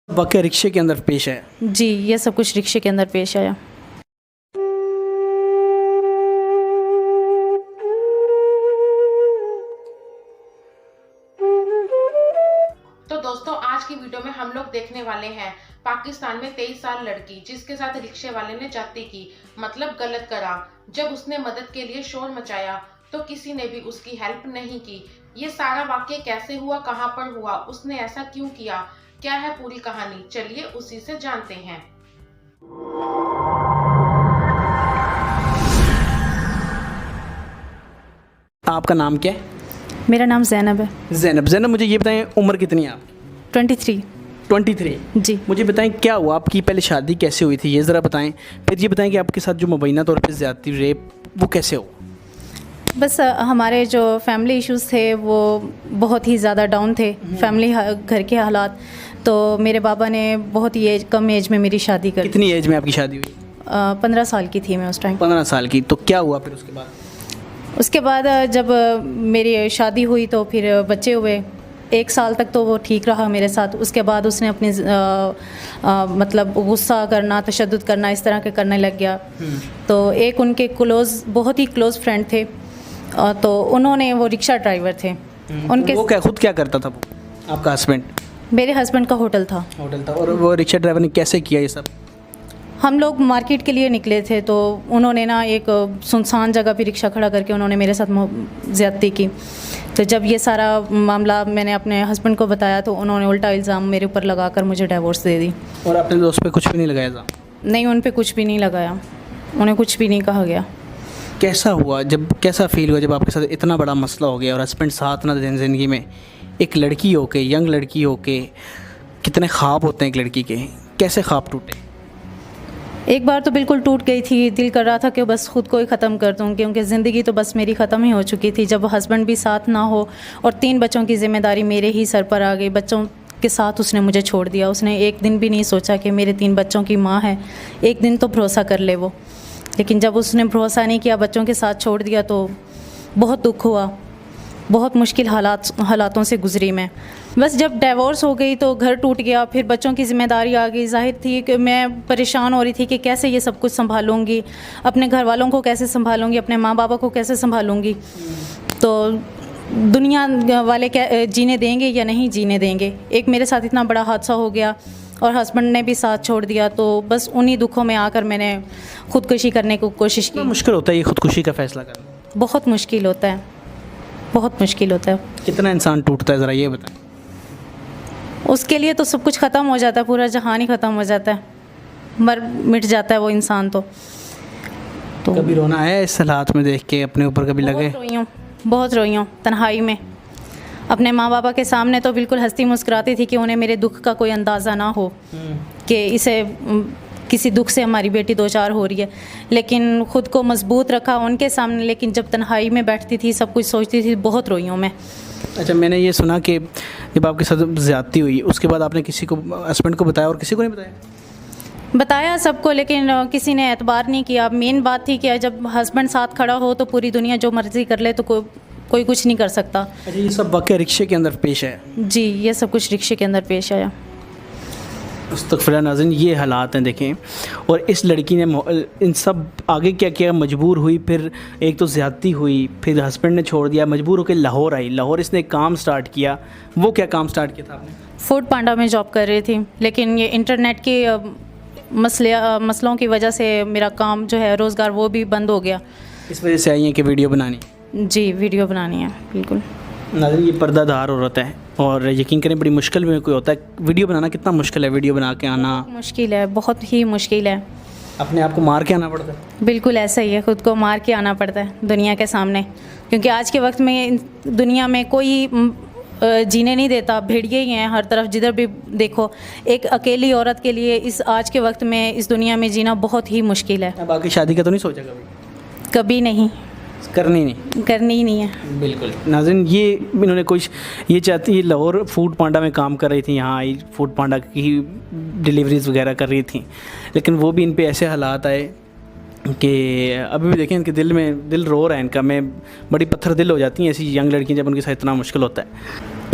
वाकया रिक्शे के अंदर पेश है। जी, ये सब कुछ रिक्शे के अंदर पेश आया। तो दोस्तों, आज की वीडियो में हम लोग देखने वाले हैं पाकिस्तान में 23 साल लड़की जिसके साथ रिक्शे वाले ने जाती की, मतलब गलत करा। जब उसने मदद के लिए शोर मचाया तो किसी ने भी उसकी हेल्प नहीं की। ये सारा वाकया कैसे हुआ, कहां पर हुआ, उसने ऐसा क्यों किया, क्या है पूरी कहानी, चलिए उसी से जानते हैं। आपका नाम क्या है? मेरा नाम ज़ैनब है। ज़ैनब, मुझे ये बताएं उम्र कितनी है आपकी? 23। 23। जी, मुझे बताएं क्या हुआ, आपकी पहले शादी कैसे हुई थी, ये ज़रा बताएं। फिर ये बताएं कि आपके साथ जो मुबैना तौर पे ज़्यादती, रेप, वो कैसे हुआ? बस हमारे जो फैमिली इश्यूज़ थे वो बहुत ही ज़्यादा डाउन थे, फैमिली घर के हालात। तो मेरे बाबा ने बहुत ही कम एज में मेरी शादी कर दी। कितनी एज में आपकी शादी हुई? 15 साल की थी मैं उस टाइम। 15 साल की। तो क्या हुआ फिर उसके बाद? उसके बाद जब मेरी शादी हुई तो फिर बच्चे हुए। 1 साल तक तो वो ठीक रहा मेरे साथ। उसके बाद उसने अपनी मतलब गुस्सा करना, तशद्दुद करना, इस तरह के करने लग गया। तो एक उनके बहुत ही क्लोज़ फ्रेंड थे, तो उन्होंने, वो रिक्शा ड्राइवर थे उनके। वो क्या खुद क्या करता था वो, आपका हस्बैंड? मेरे हस्बैंड का होटल था। और वो रिक्शा ड्राइवर ने कैसे किया ये सब? हम लोग मार्केट के लिए निकले थे तो उन्होंने ना एक सुनसान जगह पे रिक्शा खड़ा करके उन्होंने मेरे साथ ज़्यादती की। तो जब ये सारा मामला मैंने अपने हस्बैंड को बताया तो उन्होंने उल्टा इल्ज़ाम मेरे ऊपर लगाकर मुझे डिवोर्स दे दी। और आपने दोस्त पे कुछ भी नहीं लगाया था? नहीं, उन पे कुछ भी नहीं लगाया, उन्हें कुछ भी नहीं कहा गया। कैसा हुआ, कैसा फील हुआ जब आपके साथ इतना बड़ा मसला हो गया और हस्बैंड साथ ना दें ज़िंदगी में? एक लड़की हो के, यंग लड़की हो के, कितने ख्वाब होते हैं एक लड़की के, कैसे ख्वाब टूटे? एक बार तो बिल्कुल टूट गई थी, दिल कर रहा था कि बस ख़ुद को ही ख़त्म कर दूँ, क्योंकि ज़िंदगी तो बस मेरी ख़त्म ही हो चुकी थी। जब हस्बैंड भी साथ ना हो और 3 बच्चों की ज़िम्मेदारी मेरे ही सर पर आ गई। बच्चों के साथ उसने मुझे छोड़ दिया। उसने एक दिन भी नहीं सोचा कि मेरे 3 बच्चों की माँ है, एक दिन तो भरोसा कर ले वो। लेकिन जब उसने भरोसा नहीं किया, बच्चों के साथ छोड़ दिया, तो बहुत दुख हुआ। बहुत मुश्किल हालातों से गुजरी मैं। बस जब डिवोर्स हो गई तो घर टूट गया, फिर बच्चों की ज़िम्मेदारी आ गई। ज़ाहिर थी कि मैं परेशान हो रही थी कि कैसे ये सब कुछ संभालूंगी, अपने घर वालों को कैसे संभालूंगी, अपने माँ बाबा को कैसे संभालूंगी। तो दुनिया वाले क्या जीने देंगे या नहीं जीने देंगे। एक मेरे साथ इतना बड़ा हादसा हो गया और हस्बैंड ने भी साथ छोड़ दिया। तो बस उन्हीं दुखों में आकर मैंने ख़ुदकुशी करने की कोशिश की। मुश्किल होता है ये खुदकुशी का फ़ैसला करना? बहुत मुश्किल होता है, बहुत मुश्किल होता है। कितना इंसान टूटता है, ज़रा ये बताएं। उसके लिए तो सब कुछ ख़त्म हो जाता है, पूरा जहान ही ख़त्म हो जाता है, मर मिट जाता है वो इंसान। तो कभी रोना आया इस हालात में देख के अपने ऊपर? कभी लगे? बहुत रोई हूँ तन्हाई में। अपने माँ बाबा के सामने तो बिल्कुल हंसती मुस्कुराती थी कि उन्हें मेरे दुख का कोई अंदाज़ा ना हो कि इसे किसी दुख से हमारी बेटी 2-4 हो रही है। लेकिन ख़ुद को मजबूत रखा उनके सामने। लेकिन जब तन्हाई में बैठती थी, सब कुछ सोचती थी, बहुत रोई हूँ मैं। अच्छा, मैंने ये सुना कि जब आपके साथ ज़्यादती हुई उसके बाद आपने किसी को, हस्बैंड को बताया और किसी को नहीं बताया? बताया सबको, लेकिन किसी ने एतबार नहीं किया। मेन बात थी कि जब हस्बैंड साथ खड़ा हो तो पूरी दुनिया जो मर्ज़ी कर ले, तो कोई कुछ नहीं कर सकता। अच्छा, ये सब वाक़या रिक्शे के अंदर पेश है? जी, ये सब कुछ रिक्शे के अंदर पेश आया। अस्तग़फ़िरुल्लाह। नाज़रीन, ये हालात हैं देखें। और इस लड़की ने इन सब आगे क्या किया, मजबूर हुई। फिर एक तो ज़्यादती हुई, फिर हस्बैंड ने छोड़ दिया, मजबूर होकर लाहौर आई। लाहौर इसने एक काम स्टार्ट किया। वो क्या काम स्टार्ट किया था आपने? फूड पांडा में जॉब कर रही थी, लेकिन ये इंटरनेट के मसलों की वजह से मेरा काम जो है, रोज़गार, वो भी बंद हो गया। इस वजह से आई हैं कि वीडियो बनानी? जी, वीडियो बनानी है, बिल्कुल। नाज़रीन, ये पर्दादार औरत है और यकीन करें बड़ी मुश्किल में कोई होता है। वीडियो बनाना कितना मुश्किल है, वीडियो बना के आना मुश्किल है, बहुत ही मुश्किल है। अपने आप को मार के आना पड़ता है? बिल्कुल ऐसा ही है, ख़ुद को मार के आना पड़ता है दुनिया के सामने। क्योंकि आज के वक्त में दुनिया में कोई जीने नहीं देता, भेड़िए ही हैं हर तरफ, जिधर भी देखो। एक अकेली औरत के लिए इस आज के वक्त में इस दुनिया में जीना बहुत ही मुश्किल है। अब आगे शादी का तो नहीं सोचा कभी? कभी नहीं, करनी ही नहीं है। बिल्कुल। नाज़रीन, ये इन्होंने कुछ, ये चाहती है, लाहौर फूड पांडा में काम कर रही थी, यहाँ आई फूड पांडा की डिलीवरीज वगैरह कर रही थी। लेकिन वो भी इन पे ऐसे हालात आए कि अभी भी देखें इनके दिल रो रहा है इनका। मैं बड़ी पत्थर दिल हो जाती हैं ऐसी यंग लड़कियाँ जब उनके साथ इतना मुश्किल होता है।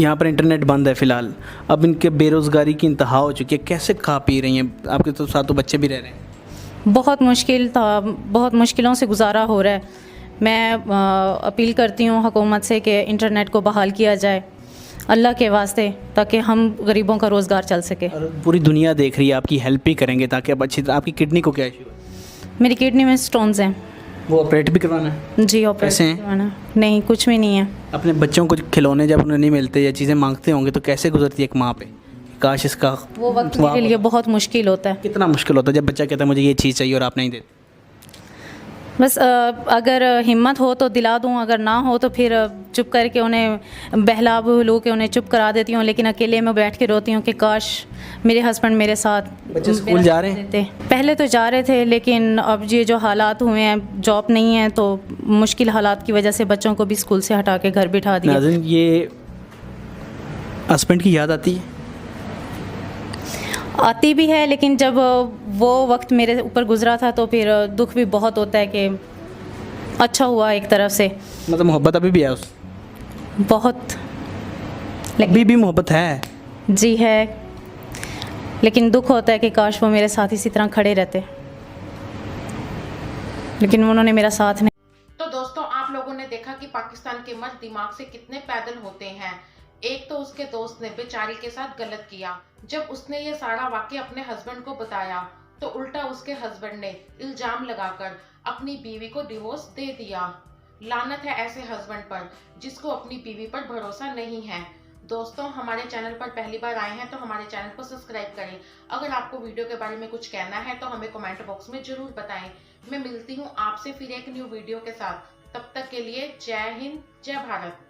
यहाँ पर इंटरनेट बंद है फ़िलहाल, अब इनके बेरोज़गारी की इंतहा हो चुकी है, कैसे खा पी रही हैं? आपके तो साथ तो बच्चे भी रह रहे हैं। बहुत मुश्किल था, बहुत मुश्किलों से गुजारा हो रहा है। मैं अपील करती हूँ हुकूमत से कि इंटरनेट को बहाल किया जाए अल्लाह के वास्ते, ताकि हम गरीबों का रोज़गार चल सके। और पूरी दुनिया देख रही है, आपकी हेल्प ही करेंगे ताकि आप अच्छी आपकी किडनी को क्या इशू है? मेरी किडनी में स्टोन्स हैं। वो ऑपरेट भी करवाना है? जी ऑपरेट कैसे हैं? करवाना? नहीं, कुछ भी नहीं है। अपने बच्चों को खिलौने जब उन्हें नहीं मिलते या चीज़ें मांगते होंगे तो कैसे गुजरती है एक माँ पे? काश इसका वो वक्त मेरे लिए बहुत मुश्किल होता है। कितना मुश्किल होता है जब बच्चा कहता है मुझे ये चीज़ चाहिए और आप नहीं देते? बस अगर हिम्मत हो तो दिला दूं, अगर ना हो तो फिर चुप करके उन्हें बहला बहलू के उन्हें चुप करा देती हूँ, लेकिन अकेले में बैठ के रोती हूँ कि काश मेरे हस्बैंड मेरे साथ। बच्चे स्कूल जा रहे हैं? देते पहले तो जा रहे थे, लेकिन अब ये जो हालात हुए हैं, जॉब नहीं है, तो मुश्किल हालात की वजह से बच्चों को भी स्कूल से हटा के घर बिठा दिया। नाज़रीन, ये हस्बैंड की याद आती है? आती भी है, लेकिन जब वो वक्त मेरे ऊपर गुजरा था तो फिर दुख भी बहुत होता है कि अच्छा हुआ एक तरफ से। मतलब मोहब्बत अभी भी है उस? बहुत, अभी भी मोहब्बत है? जी है, लेकिन दुख होता है कि काश वो मेरे साथ इसी तरह खड़े रहते, लेकिन उन्होंने मेरा साथ नहीं। तो दोस्तों, आप लोगों ने देखा कि पाकिस्तान के मर्द दिमाग से कितने पैदल होते हैं। एक तो उसके दोस्त ने बेचारी के साथ गलत किया, जब उसने ये सारा वाकया अपने हस्बैंड को बताया तो उल्टा उसके हस्बैंड ने इल्जाम लगाकर अपनी बीवी को डिवोर्स दे दिया। लानत है ऐसे हस्बैंड पर जिसको अपनी बीवी पर भरोसा नहीं है। दोस्तों, हमारे चैनल पर पहली बार आए हैं तो हमारे चैनल को सब्सक्राइब करें। अगर आपको वीडियो के बारे में कुछ कहना है तो हमें कमेंट बॉक्स में जरूर बताएं। मैं मिलती हूँ आपसे फिर एक न्यू वीडियो के साथ। तब तक के लिए जय हिंद, जय भारत।